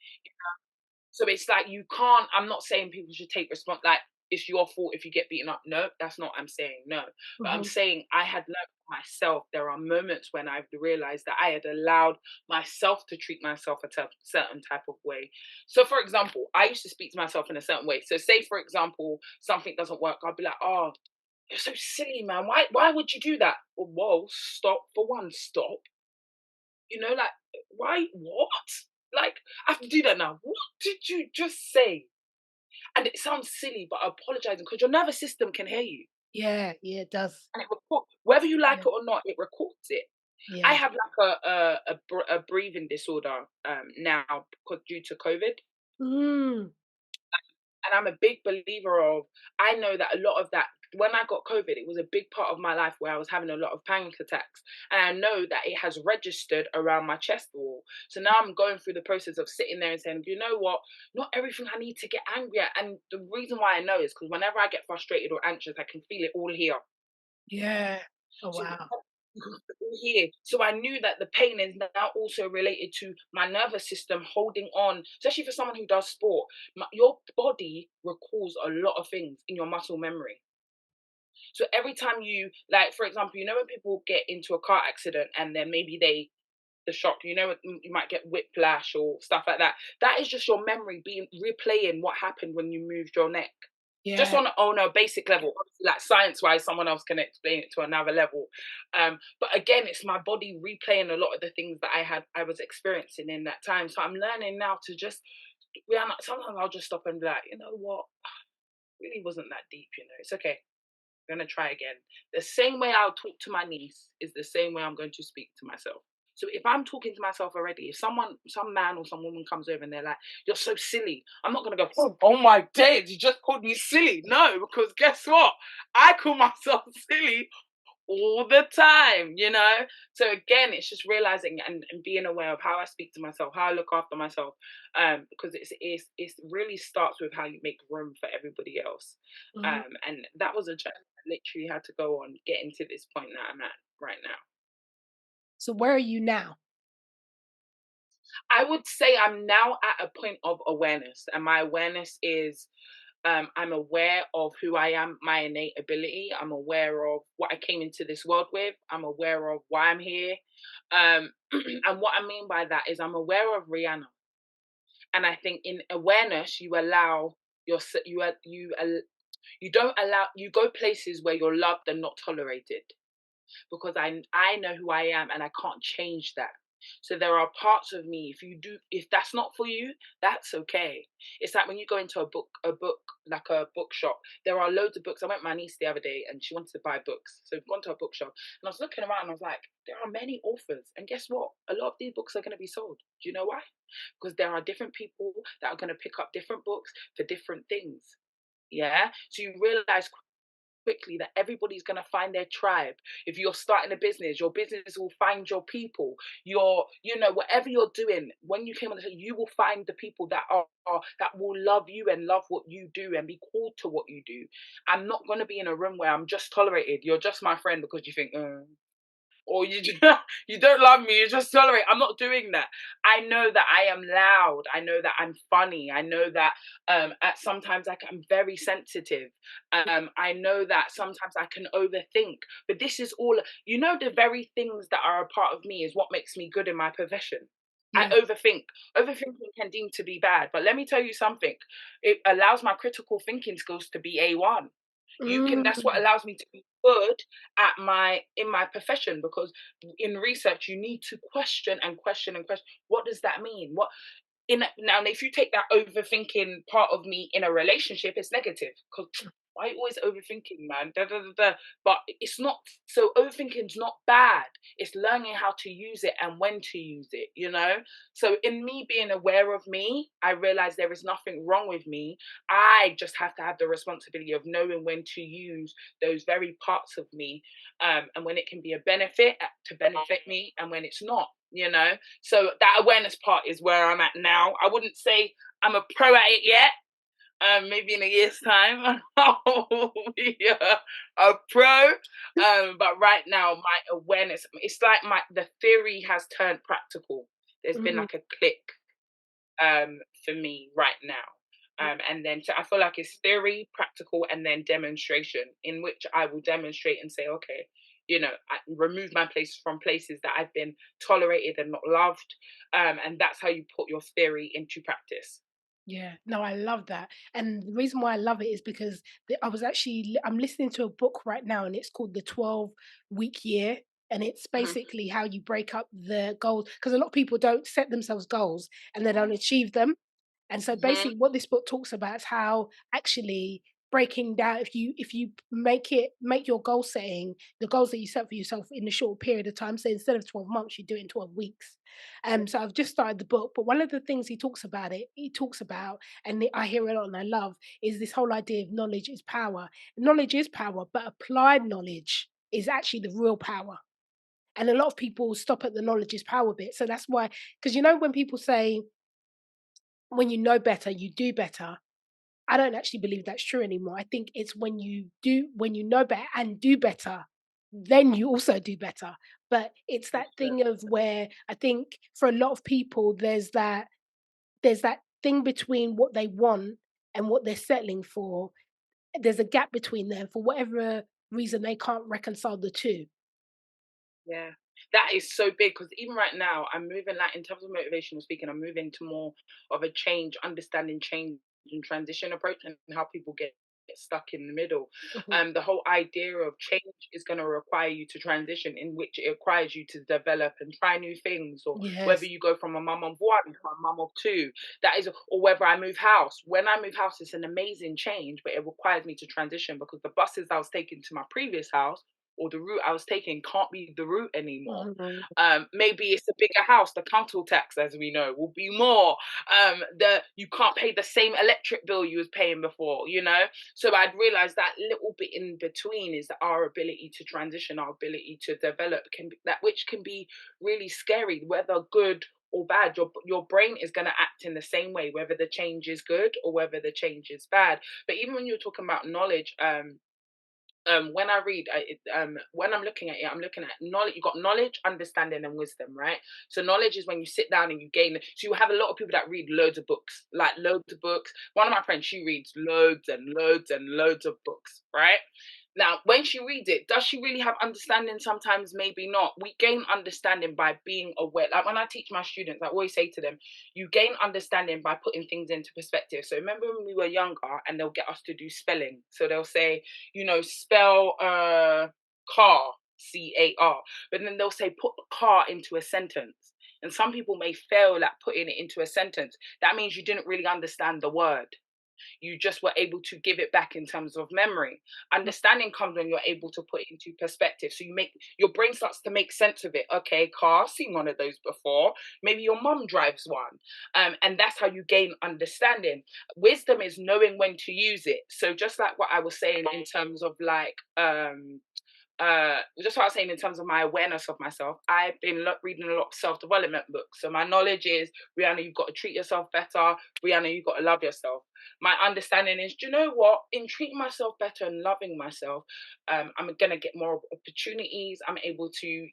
So it's like you can't. I'm not saying people should take response. Like it's your fault if you get beaten up. No, that's not. I'm saying no. But I'm Hmm. saying I had learned myself. There are moments when I've realized that I had allowed myself to treat myself a certain type of way. So, for example, I used to speak to myself in a certain way. So, say for example, something doesn't work, I'll be like, "Oh, you're so silly, man. Why would you do that?" Well, whoa, stop. For one, stop. You know, like why? What? Like I have to do that now. What did you just say? And it sounds silly, but apologizing because your nervous system can hear you Yeah. Yeah. It does. and it records. Whether you like Yeah. it or not, it records it. I Yeah. have like a breathing disorder now because due to COVID. Mm. And I'm a big believer of, I know that a lot of that, when I got COVID, it was a big part of my life where I was having a lot of panic attacks. And I know that it has registered around my chest wall. So now I'm going through the process of sitting there and saying, you know what? Not everything I need to get angry at. And the reason why I know is because whenever I get frustrated or anxious, I can feel it all here. Yeah. Oh So wow. because we're all here. So I knew that the pain is now also related to my nervous system holding on, especially for someone who does sport. Your body recalls a lot of things in your muscle memory. So every time you, like, for example, when people get into a car accident and then maybe the shock, you might get whiplash or stuff like that. That is just your memory being replaying what happened when you moved your neck. Just Yeah. on a basic level, obviously, like science wise, someone else can explain it to another level. But again, it's my body replaying a lot of the things that I was experiencing in that time. So I'm learning now to just, sometimes I'll just stop and be like, you know what, really wasn't that deep. It's okay. I'm gonna try again. The same way I'll talk to my niece is the same way I'm going to speak to myself. So if I'm talking to myself already, if some man or some woman comes over and they're like, "You're so silly," I'm not gonna go, "Oh my days, you just called me silly." No, because guess what? I call myself silly all the time. So again, it's just realizing and being aware of how I speak to myself, how I look after myself, because it's really starts with how you make room for everybody else. Mhm. And that was a journey I literally had to go on getting to this point that I'm at right now. So where are you now? I would say I'm now at a point of awareness, and my awareness is, I'm aware of who I am, my innate ability. I'm aware of what I came into this world with. I'm aware of why I'm here. And what I mean by that is I'm aware of Rihanna. And I think in awareness, you allow your you don't allow you go places where you're loved and not tolerated, because I know who I am and I can't change that. So there are parts of me, if that's not for you, that's okay. It's like when you go into like a bookshop, there are loads of books. I went with my niece the other day and she wanted to buy books. So we've gone to a bookshop and I was looking around and I was like, there are many authors. And guess what? A lot of these books are going to be sold. Do you know why? Because there are different people that are going to pick up different books for different things. Yeah. So you realize quickly that everybody's going to find their tribe. If you're starting a business, your business will find your people. Whatever you're doing, when you came on the show, you will find the people that will love you and love what you do and be called to what you do. I'm not going to be in a room where I'm just tolerated. You're just my friend because you think, or you don't love me, you just tolerate. I'm not doing that. I know that I am loud. I know that I'm funny. I know that at sometimes I'm very sensitive. I know that sometimes I can overthink. But this is all, the very things that are a part of me is what makes me good in my profession. I Yeah. overthink. Overthinking can deem to be bad, but let me tell you something. It allows my critical thinking skills to be A1. That's what Mm. allows me to be good in my profession, because in research you need to question and question and question. What does that mean? What in Now, if you take that overthinking part of me in a relationship, it's negative, because why are you always overthinking, man? Da, da, da, da. But it's not. So overthinking's not bad. It's learning how to use it and when to use it. So in me being aware of me, I realize there is nothing wrong with me. I just have to have the responsibility of knowing when to use those very parts of me, and when it can be a benefit to benefit me, and when it's not. So that awareness part is where I'm at now. I wouldn't say I'm a pro at it yet. Maybe in a year's time, I'll be a pro. But right now, my awareness, it's like the theory has turned practical. There's been Mhm. like a click, for me right now. And then so I feel like it's theory, practical, and then demonstration, in which I will demonstrate and say, okay, I remove my place from places that I've been tolerated and not loved. And that's how you put your theory into practice. Yeah, no, I love that. And the reason why I love it is because I'm listening to a book right now and it's called The 12-Week Year. And it's Mhm, basically how you break up the goals, because a lot of people don't set themselves goals and they don't achieve them. And so mhm, basically what this book talks about is how actually breaking down, if you make your goal setting, the goals that you set for yourself in a short period of time. So instead of 12 months, you do it in 12 weeks. So I've just started the book, but one of the things he talks about, and I hear a lot and I love, is this whole idea of knowledge is power. Knowledge is power, but applied knowledge is actually the real power. And a lot of people stop at the knowledge is power bit. So that's why, because when people say, when you know better, you do better. I don't actually believe that's true anymore. I think it's when you know better and do better, then you also do better. But it's that thing of where I think for a lot of people, there's that thing between what they want and what they're settling for. There's a gap between them for whatever reason they can't reconcile the two. Yeah. That is so big because even right now, I'm moving like in terms of motivational speaking, I'm moving to more of a change, understanding change and transition approach and how people get stuck in the middle. Mhm. The whole idea of change is going to require you to transition, in which it requires you to develop and try new things, or whether Yes. you go from a mum of one to a mum of two. That is, or whether I move house. When I move house, it's an amazing change, but it requires me to transition because the buses I was taking to my previous house or the route I was taking can't be the route anymore. Mhm. Maybe it's a bigger house. The council tax, as we know, will be more. The You can't pay the same electric bill you was paying before. So I'd realized that little bit in between is that our ability to transition, our ability to develop, can be that which can be really scary, whether good or bad. Your brain is going to act in the same way, whether the change is good or whether the change is bad. But even when you're talking about knowledge, when I read, when I'm looking at it, I'm looking at knowledge. You got knowledge, understanding, and wisdom, right? So knowledge is when you sit down and you gain. So you have a lot of people that read loads of books, like loads of books. One of my friends, she reads loads and loads and loads of books, right? Now, when she reads it, does she really have understanding? Sometimes, maybe not. We gain understanding by being aware. Like when I teach my students, I always say to them, you gain understanding by putting things into perspective. So remember when we were younger and they'll get us to do spelling. So they'll say, spell car, CAR. But then they'll say put the car into a sentence. And some people may fail at putting it into a sentence. That means you didn't really understand the word. You just were able to give it back in terms of memory. Understanding comes when you're able to put it into perspective. So your brain starts to make sense of it. Okay, car, I've seen one of those before. Maybe your mum drives one. And that's how you gain understanding. Wisdom is knowing when to use it. So just like what I was saying in terms of like just what I was saying in terms of my awareness of myself, I've been reading a lot of self-development books. So my knowledge is, Rihanna, you've got to treat yourself better. Rihanna, you've got to love yourself. My understanding is, do you know what? In treating myself better and loving myself, I'm gonna get more opportunities. I'm able to,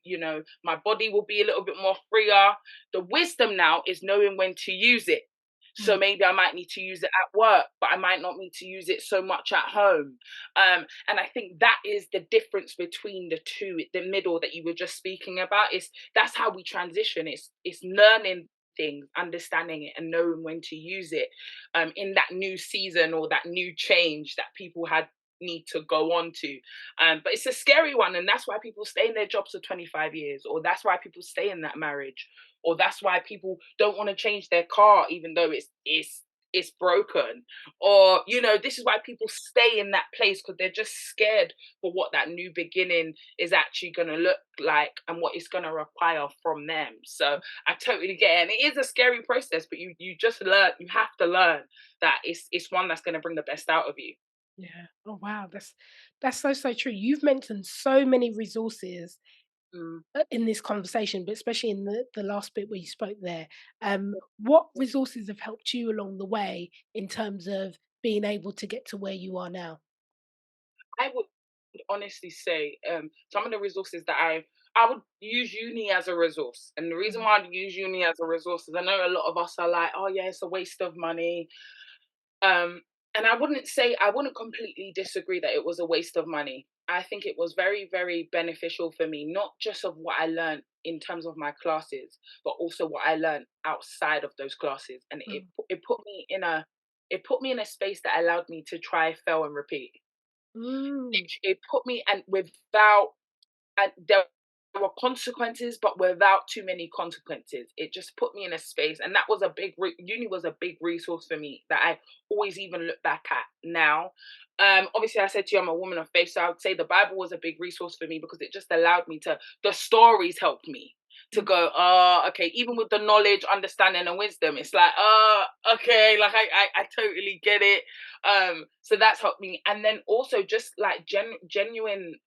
my body will be a little bit more freer. The wisdom now is knowing when to use it. So Mm. maybe I might need to use it at work, but I might not need to use it so much at home. And I think that is the difference between the two, the middle that you were just speaking about. Is That's how we transition. It's learning things, understanding it, and knowing when to use it in that new season or that new change that people had need to go on to. But it's a scary one, and that's why people stay in their jobs for 25 years, or that's why people stay in that marriage, or that's why people don't want to change their car even though it's broken, or this is why people stay in that place because they're just scared for what that new beginning is actually going to look like and what it's going to require from them. So I totally get it, and it is a scary process, but you just learn, you have to learn that it's one that's going to bring the best out of you. Yeah. Oh wow, that's so so true. You've mentioned so many resources Mm. in this conversation, but especially in the last bit where you spoke there. What resources have helped you along the way in terms of being able to get to where you are now? I would honestly say some of the resources that I would use uni as a resource. And the reason Mhm. why I'd use uni as a resource is I know a lot of us are like, oh yeah, it's a waste of money. Um, and I wouldn't completely disagree that it was a waste of money. I think it was very, very beneficial for me, not just of what I learned in terms of my classes, but also what I learned outside of those classes. And Mm. it put me in a space that allowed me to try, fail, and repeat. Mm. It put me, and without, and there were consequences, but without too many consequences. It just put me in a space, and that was uni was a big resource for me that I always even look back at now. Obviously, I said to you, I'm a woman of faith, so I would say the Bible was a big resource for me because it just allowed me to. The stories helped me to Mm. go, okay, even with the knowledge, understanding, and wisdom, it's like, okay, like I totally get it. So that's helped me, and then also just like genuine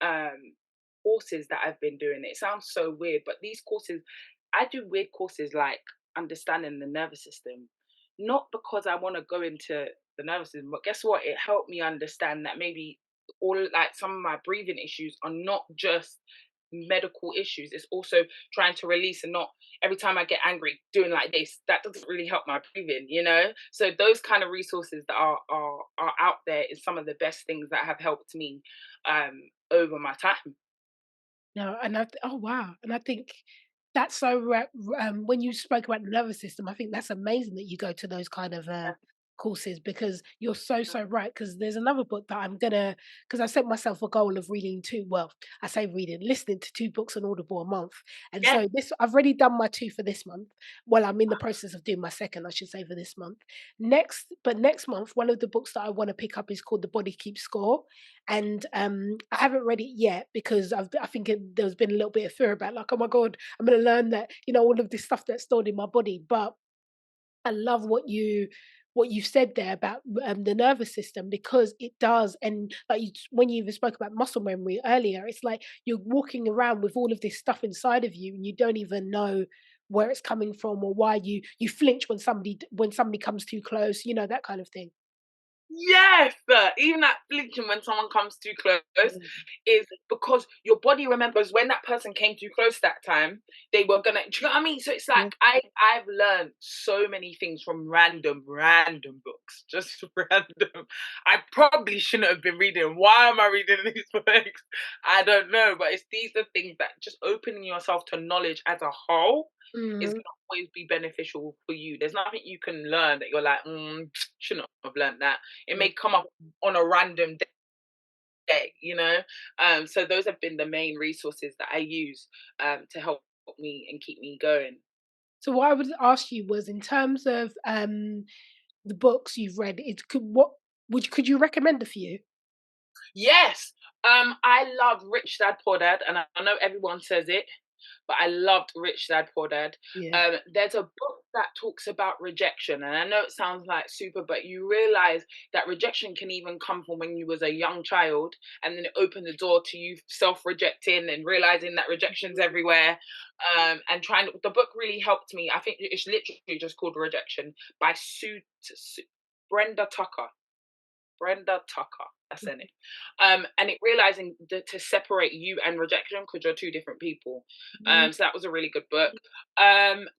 courses that I've been doing. It sounds so weird, but these courses, I do weird courses like understanding the nervous system, not because I want to go into the nervous system, but guess what? It helped me understand that maybe all like some of my breathing issues are not just medical issues. It's also trying to release and not every time I get angry doing like this. That doesn't really help my breathing, you know. So those kind of resources that are out there is some of the best things that have helped me over my time. No, oh wow, and I think that's so when you spoke about the nervous system, I think that's amazing that you go to those kind of courses because you're so right. Because there's another book that I'm gonna because I set myself a goal of reading two. Well, I say reading, listening to two books on Audible a month, and Yeah. so this I've already done my two for this month. Well, I'm in the process of doing my second, I should say, for this month. Next month, one of the books that I want to pick up is called The Body Keeps Score, and I haven't read it yet because I think there's been a little bit of fear about like, oh my god, I'm going to learn that all of this stuff that's stored in my body. But I love what you said there about the nervous system because it does, and like when you even spoke about muscle memory earlier, it's like you're walking around with all of this stuff inside of you, and you don't even know where it's coming from or why you flinch when somebody comes too close, that kind of thing. Yes, even that flinching when someone comes too close Mm, is because your body remembers when that person came too close that time, they were gonna. Do you know what I mean? So it's like yeah. I've learned so many things from random books, just random. I probably shouldn't have been reading. Why am I reading these books? I don't know, but these are things that just opening yourself to knowledge as a whole is Mhm, gonna always be beneficial for you. There's nothing you can learn that you're like, shouldn't have learned that. It mm. may come up on a random day, you know. So those have been the main resources that I use to help me and keep me going. So what I would ask you was in terms of the books you've read, could you recommend a few? Yes, I love Rich Dad Poor Dad, and I know everyone says it, but I loved Rich Dad Poor Dad. Yeah. There's a book that talks about rejection, and I know it sounds like super, but you realize that rejection can even come from when you was a young child, and then it opened the door to you self-rejecting and realizing that rejection's everywhere. And trying the book really helped me. I think it's literally just called Rejection by Brenda Tucker. Brenda Tucker. That's her name. And it realizing to separate you and rejection because you're two different people. Mhm. So that was a really good book.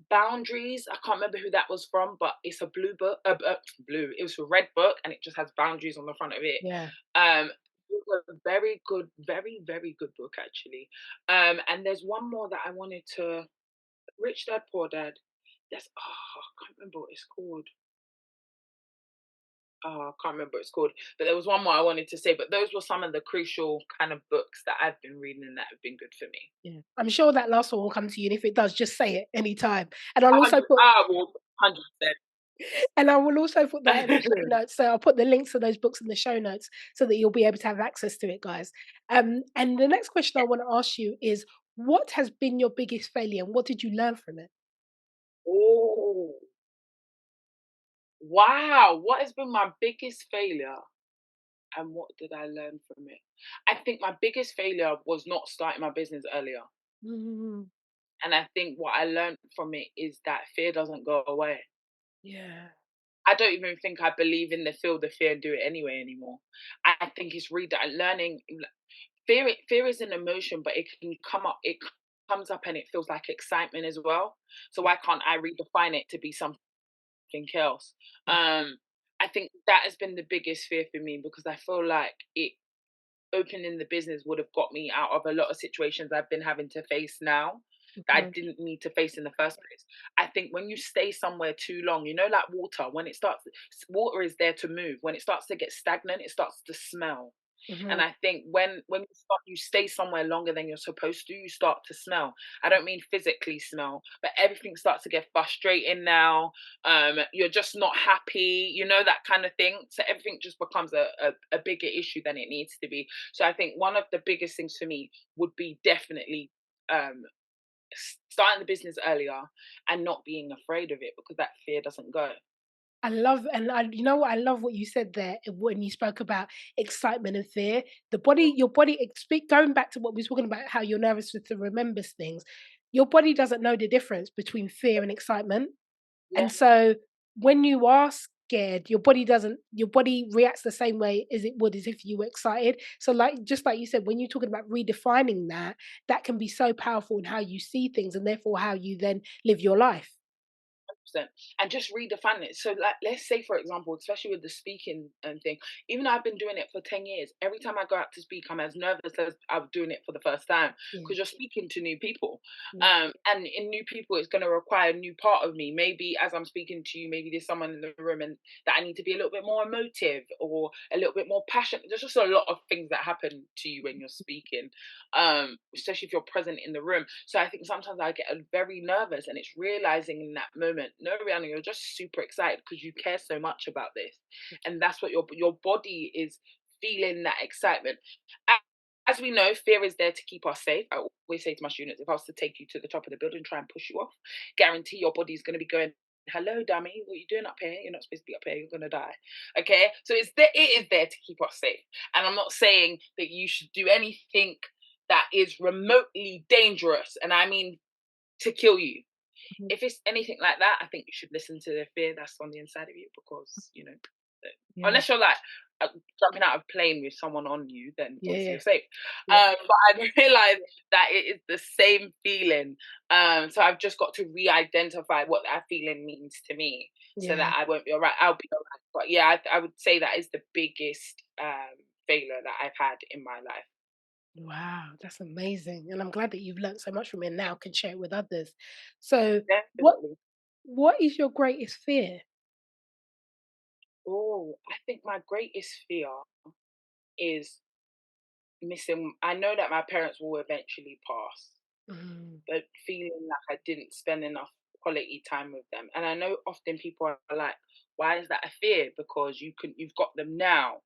Boundaries. I can't remember who that was from, but it's a blue book. Blue. It was a red book, and it just has boundaries on the front of it. Yeah. Um, it was a very good, very good book actually. And there's one more that I wanted to. Rich Dad Poor Dad. That's I can't remember what it's called. Oh, I can't remember what it's called, but there was one more I wanted to say. But those were some of the crucial kind of books that I've been reading and that have been good for me. Yeah. I'm sure that last one will come to you, and if it does, just say it anytime. And I'll A also hundred, put ah, well, 100%. and I will also put that in the show notes. So I'll put the links to those books in the show notes so that you'll be able to have access to it, guys. And the next question I want to ask you is, what has been your biggest failure, and what did you learn from it? Oh, wow! What has been my biggest failure, and what did I learn from it? I think my biggest failure was not starting my business earlier, Mhm. and I think what I learned from it is that fear doesn't go away. Yeah. I don't even think I believe in the feel the fear and do it anyway anymore. I think it's learning. Fear is an emotion, but it can come up. It comes up and it feels like excitement as well. So Yeah. why can't I redefine it to be something else? Yeah. I think that has been the biggest fear for me because I feel like it opening the business would have got me out of a lot of situations I've been having to face now that I Mhm. didn't need to face in the first place. I think when you stay somewhere too long, like water, when it starts, water is there to move. When it starts to get stagnant, it starts to smell. And Mhm. I think when you stay somewhere longer than you're supposed to, you start to smell. I don't mean physically smell, but everything starts to get frustrating now. You're just not happy, that kind of thing. So everything just becomes a bigger issue than it needs to be. So I think one of the biggest things for me would be definitely um, starting the business earlier and not being afraid of it because that fear doesn't go. You know what? I love what you said there when you spoke about excitement and fear. Your body, speak going back to what we were talking about, how your nervous system remembers things. Your body doesn't know the difference between fear and excitement. Yeah. And so when you ask scared, your body reacts the same way as it would as if you were excited. So like just like you said, when you're talking about redefining that, that can be so powerful in how you see things and therefore how you then live your life. 100%. And just redefine it. So, like, let's say, for example, especially with the speaking and thing, even though I've been doing it for 10 years, every time I go out to speak, I'm as nervous as I'm doing it for the first time Yeah. because you're speaking to new people. Yeah. And in new people, it's going to require a new part of me. Maybe as I'm speaking to you, maybe there's someone in the room and that I need to be a little bit more emotive or a little bit more passionate. There's just a lot of things that happen to you when you're speaking, especially if you're present in the room. So I think sometimes I get very nervous, and it's realizing in that moment, no, Rihanna, you're just super excited because you care so much about this, and that's what your body is feeling that excitement. As we know, fear is there to keep us safe. I always say to my students, if I was to take you to the top of the building, try and push you off, guarantee your body's going to be going, hello, dummy, what are you doing up here? You're not supposed to be up here. You're gonna die. Okay, so it is there to keep us safe. And I'm not saying that you should do anything that is remotely dangerous, and I mean to kill you. Mhm. If it's anything like that, I think you should listen to the fear that's on the inside of you, because Yeah. unless you're like uh, jumping out of a plane with someone on you, then Yeah. obviously Yeah. you're safe. Yeah. But I realized that it is the same feeling. So I've just got to re-identify what that feeling means to me, so Yeah. that I won't be alright. I'll be alright. But yeah, I would say that is the biggest failure that I've had in my life. Wow, that's amazing. And I'm glad that you've learned so much from it and now can share it with others. So what Definitely. what is your greatest fear? Oh, I think my greatest fear is missing. I know that my parents will eventually pass, Mm, but feeling like I didn't spend enough quality time with them. And I know often people are like, why is that a fear? Because you've got them now.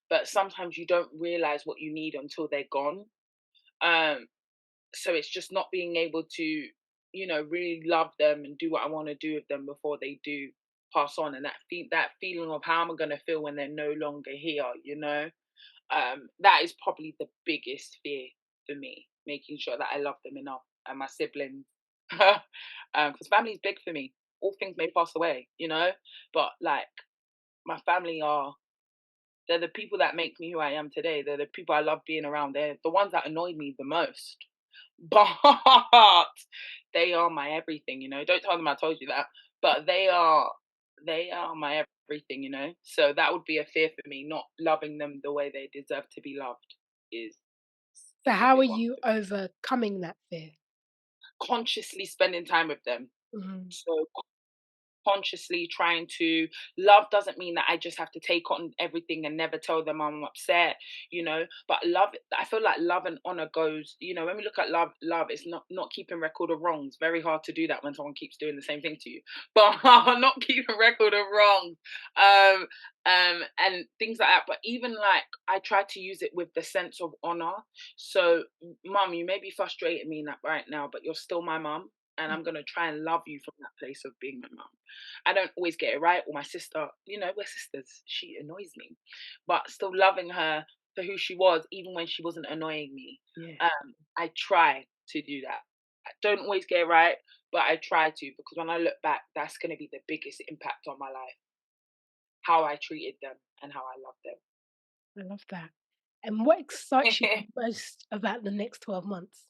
But sometimes you don't realize what you need until they're gone. Um, so it's just not being able to, really love them and do what I want to do with them before they do pass on. And that feeling of how am I gonna feel when they're no longer here. That is probably the biggest fear for me, making sure that I love them enough, and my siblings. Because family is big for me. All things may pass away, but like my family they're the people that make me who I am today. They're the people I love being around. They're the ones that annoy me the most. But they are my everything. Don't tell them I told you that. But they are my everything. So that would be a fear for me, not loving them the way they deserve to be loved is so is a how are big one. you overcoming that fear? Consciously spending time with them. Mhm. So consciously trying to love doesn't mean that I just have to take on everything and never tell them I'm upset. But love, I feel like love and honor goes, when we look at love is not keeping record of wrongs. Very hard to do that when someone keeps doing the same thing to you. But not keeping record of wrongs. Um and things like that. But even like I try to use it with the sense of honor. So mum, you may be frustrating me right now, but you're still my mum, and Mm. I'm gonna try and love you from that place of being my mum. I don't always get it right, or my sister, we're sisters. She annoys me, but still loving her for who she was, even when she wasn't annoying me. Yeah. I try to do that. I don't always get it right, but I try to, because when I look back, that's going to be the biggest impact on my life. How I treated them and how I loved I love that. And what excites you them. most about the next 12 months?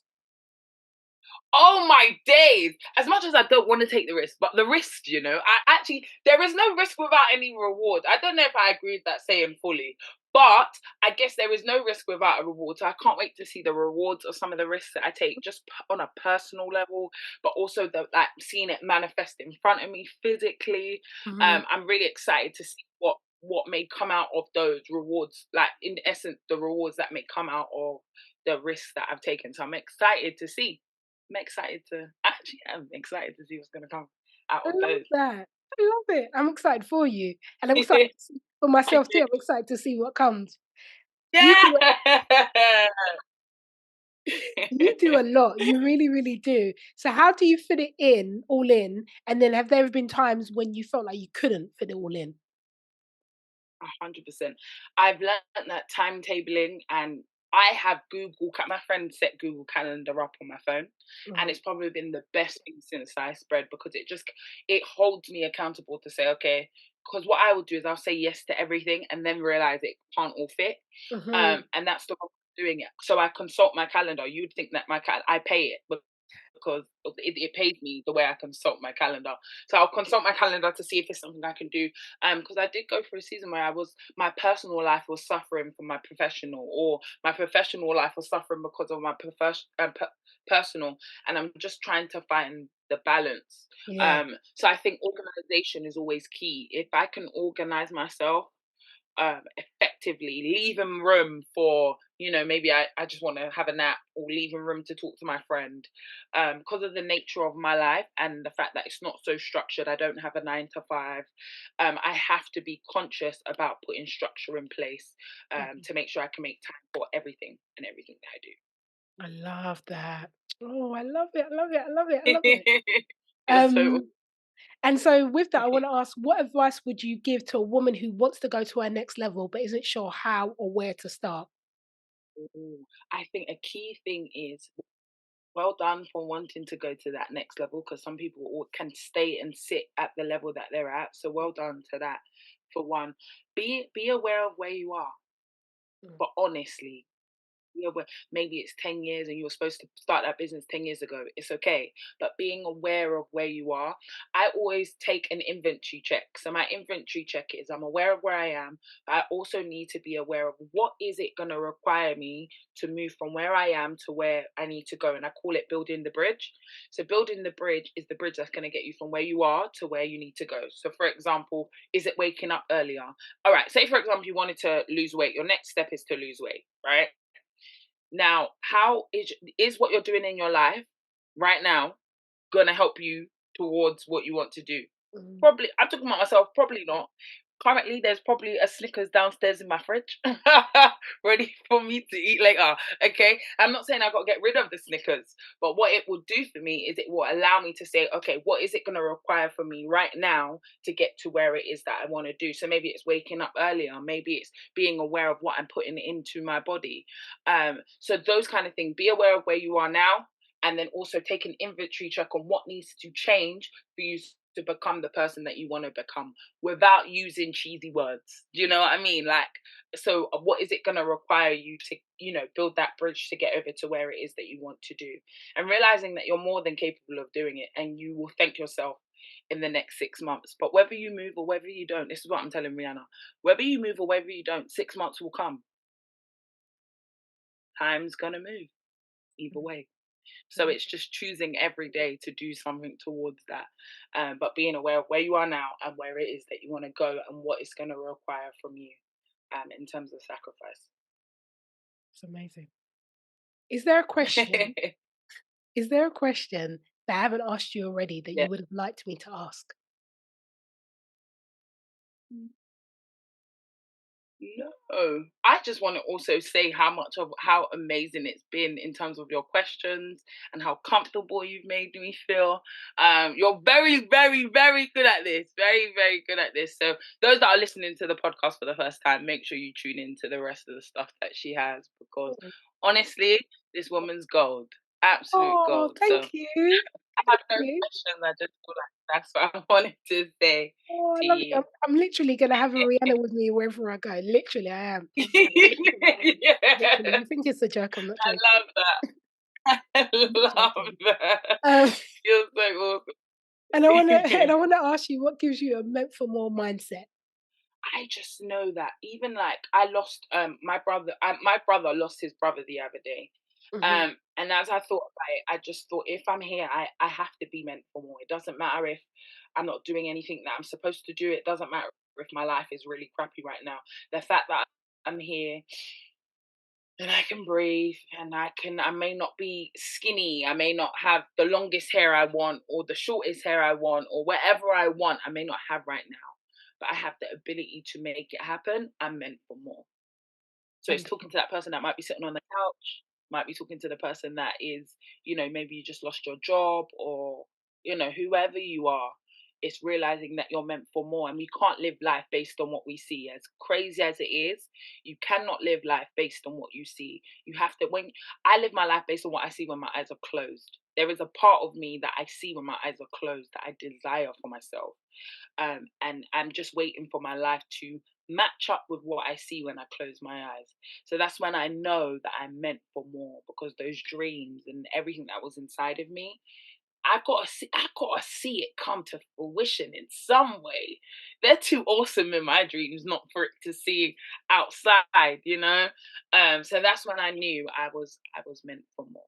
Oh my days! As much as I don't want to take the risk, but the risk, I actually there is no risk without any reward. I don't know if I agree with that saying fully, but I guess there is no risk without a reward. So I can't wait to see the rewards of some of the risks that I take, just on a personal level, but also the like seeing it manifest in front of me physically. Mhm. I'm really excited to see what may come out of those rewards, like in essence, the rewards that may come out of the risks that I've taken. So I'm excited to see. I'm excited to see what's gonna come out I of love those. that. I love it. I'm excited for you. And I'm excited to see for Thank myself too. you. I'm excited to see what comes. You do a Yeah. you do a lot. You really, really do. So how do you fit it in, all in? And then have there ever been times when you felt like you couldn't fit it all in? 100%. I've learned that timetabling and I have my friend set Google Calendar up on my phone, and Mhm. it's probably been the best thing since sliced bread, because it holds me accountable to say, okay, because what I will do is I'll say yes to everything and then realize it can't all fit. Mhm. And that's the wrong way of doing it. So I consult my calendar. You'd think that I pay it, but because it pays me the way I consult my calendar. So I'll consult my calendar to see if it's something I can do. Because I did go through a season where my personal life was suffering from my professional, or my professional life was suffering because of my personal, and I'm just trying to find the balance. Yeah. So I think organization is always key. If I can organize myself effectively, leaving room for, maybe I just want to have a nap, or leaving room to talk to my friend, because of the nature of my life and the fact that it's not so structured. I don't have a 9 to 5. I have to be conscious about putting structure in place, Mhm. to make sure I can make time for everything and everything that I love that. Oh, I love it. I love it. I love it. I I love it. do. You're so Um, and so with that, I want to ask, what advice would you give to a woman who wants to go to her next level but isn't sure how or where to start? I think a key thing is, well done for wanting to go to that next level, because some people can stay and sit at the level that they're at. So well done to that. For one, be aware of where you are, Mm. but honestly, but maybe it's 10 years and you were supposed to start that business 10 years ago. It's okay. But being aware of where you are, I always take an inventory check. So my inventory check is, I'm aware of where I am, but I also need to be aware of what is it going to require me to move from where I am to where I need to go. And I call it building the bridge. So building the bridge is the bridge that's going to get you from where you are to where you need to go. So for example, is it waking up earlier? All right. Say for example, you wanted to lose weight. Your next step is to lose weight, right? Now, how is what you're doing in your life right now gonna help you towards what you want to do? Mm. Probably, I'm talking about myself, probably not. Currently, there's probably a Snickers downstairs in my fridge, ready for me to eat later. Okay, I'm not saying I got to get rid of the Snickers, but what it will do for me is it will allow me to say, okay, what is it going to require from me right now to get to where it is that I want to do? So maybe it's waking up earlier, maybe it's being aware of what I'm putting into my body. So those kind of things. Be aware of where you are now, and then also take an inventory check on what needs to change for you to become the person that you want to become, without using cheesy words. Do you know what I mean? Like, so what is it going to require you to, build that bridge to get over to where it is that you want to do? And realizing that you're more than capable of doing it, and you will thank yourself in the next 6 months. But whether you move or whether you don't, this is what I'm telling Rihanna, whether you move or whether you don't, 6 months will come. Time's going to move either Mm. way. So it's just choosing every day to do something towards that, but being aware of where you are now and where it is that you want to go and what it's going to require from you, in terms of sacrifice. It's amazing. Is there a question? Is there a question that I haven't asked you already that Yeah. you would have liked me to ask? No, I just want to also say how amazing it's been in terms of your questions and how comfortable you've made me feel. You're very, very, very good at this. Very, very good at this. So those that are listening to the podcast for the first time, make sure you tune in to the rest of the stuff that she has, because Oh, honestly, this woman's gold, absolute oh, gold. So thank you. I Thank have no you. questions. I just feel like that's what I wanted to say Oh, I to love it. I'm, you. I'm literally gonna have a Rihanna with me wherever I go. Literally, I am. Yeah. Literally, you think it's a joke? I'm not I joking. love that. I I'm not love joking. that. Um, You're so awesome. and I wanna and I wanna ask you, what gives you a meant for more mindset? I just know that even like I lost my brother lost his brother the other day. Hmm. And as I thought about it, I just thought, if I'm here, I have to be meant for more. It doesn't matter if I'm not doing anything that I'm supposed to do. It doesn't matter if my life is really crappy right now. The fact that I'm here and I can breathe, and I may not be skinny, I may not have the longest hair I want or the shortest hair I want or whatever I want, I may not have right now, but I have the ability to make it happen. I'm meant for more. So it's talking Wonderful. to that person that might be sitting on the couch, might be talking to the person that is, maybe you just lost your job, or whoever you are. It's realizing that you're meant for more, and we can't live life based on what we see. As crazy as it is, you cannot live life based on what you see. You have to, when I live my life based on what I see when my eyes are closed. There is a part of me that I see when my eyes are closed that I desire for myself. And I'm just waiting for my life to match up with what I see when I close my eyes. So that's when I know that I'm meant for more, because those dreams and everything that was inside of me, I gotta see it come to fruition in some way. They're too awesome in my dreams not for it to see outside, you know. So that's when I knew I was meant for more.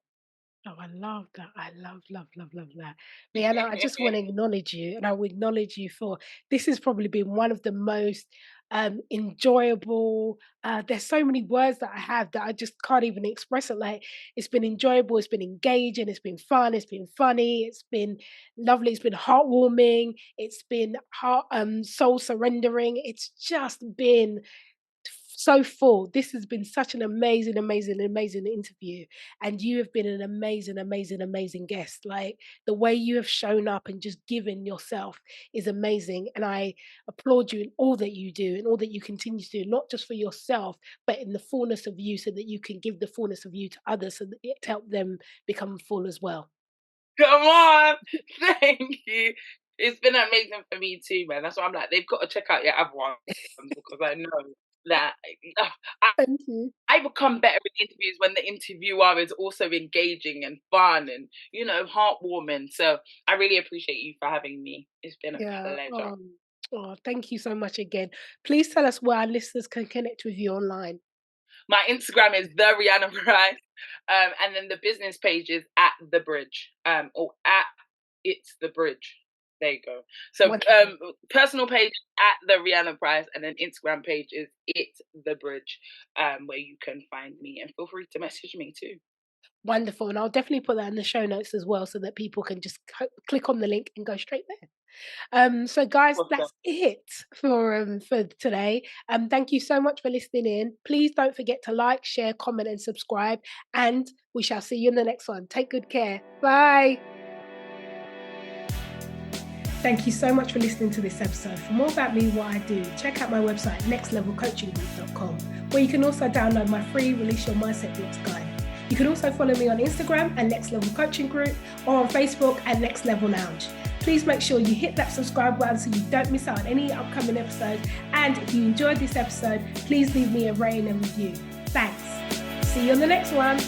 Oh, I love that. I love that. Rihanna, I just want to acknowledge you, and I will acknowledge you for this has probably been one of the most enjoyable. There's so many words that I have that I just can't even express it. Like it's been enjoyable, it's been engaging, it's been fun, it's been funny, it's been lovely, it's been heartwarming, it's been soul surrendering. It's just been so full. This has been such an amazing, amazing, amazing interview. And you have been an amazing, amazing, amazing guest. Like the way you have shown up and just given yourself is amazing. And I applaud you in all that you do and all that you continue to do, not just for yourself, but in the fullness of you so that you can give the fullness of you to others so that it help them become full as well. Come on, thank you. It's been amazing for me too, man. That's why I'm like, they've got to check out your other ones, because I know that I, Thank you. I become better in interviews when the interviewer is also engaging and fun and, heartwarming. So I really appreciate you for having me. It's been a Yeah. pleasure. Oh, thank you so much again. Please tell us where our listeners can connect with you online. My Instagram is the Rianna Price, and then the business page is at the bridge, or at it's the bridge. There you go. So Wonderful. personal page at the Rianna Price, and then Instagram page is it's the bridge, where you can find me, and feel free to message me too. Wonderful. And I'll definitely put that in the show notes as well so that people can just click on the link and go straight there. So guys, Awesome. that's it for today. Thank you so much for listening in. Please don't forget to like, share, comment, and subscribe. And we shall see you in the next one. Take good care. Bye. Thank you so much for listening to this episode. For more about me, what I do, check out my website, nextlevelcoachinggroup.com, where you can also download my free Release Your Mindset Blocks guide. You can also follow me on Instagram at Next Level Coaching Group or on Facebook at Next Level Lounge. Please make sure you hit that subscribe button so you don't miss out on any upcoming episodes. And if you enjoyed this episode, please leave me a rating and review. Thanks. See you on the next one.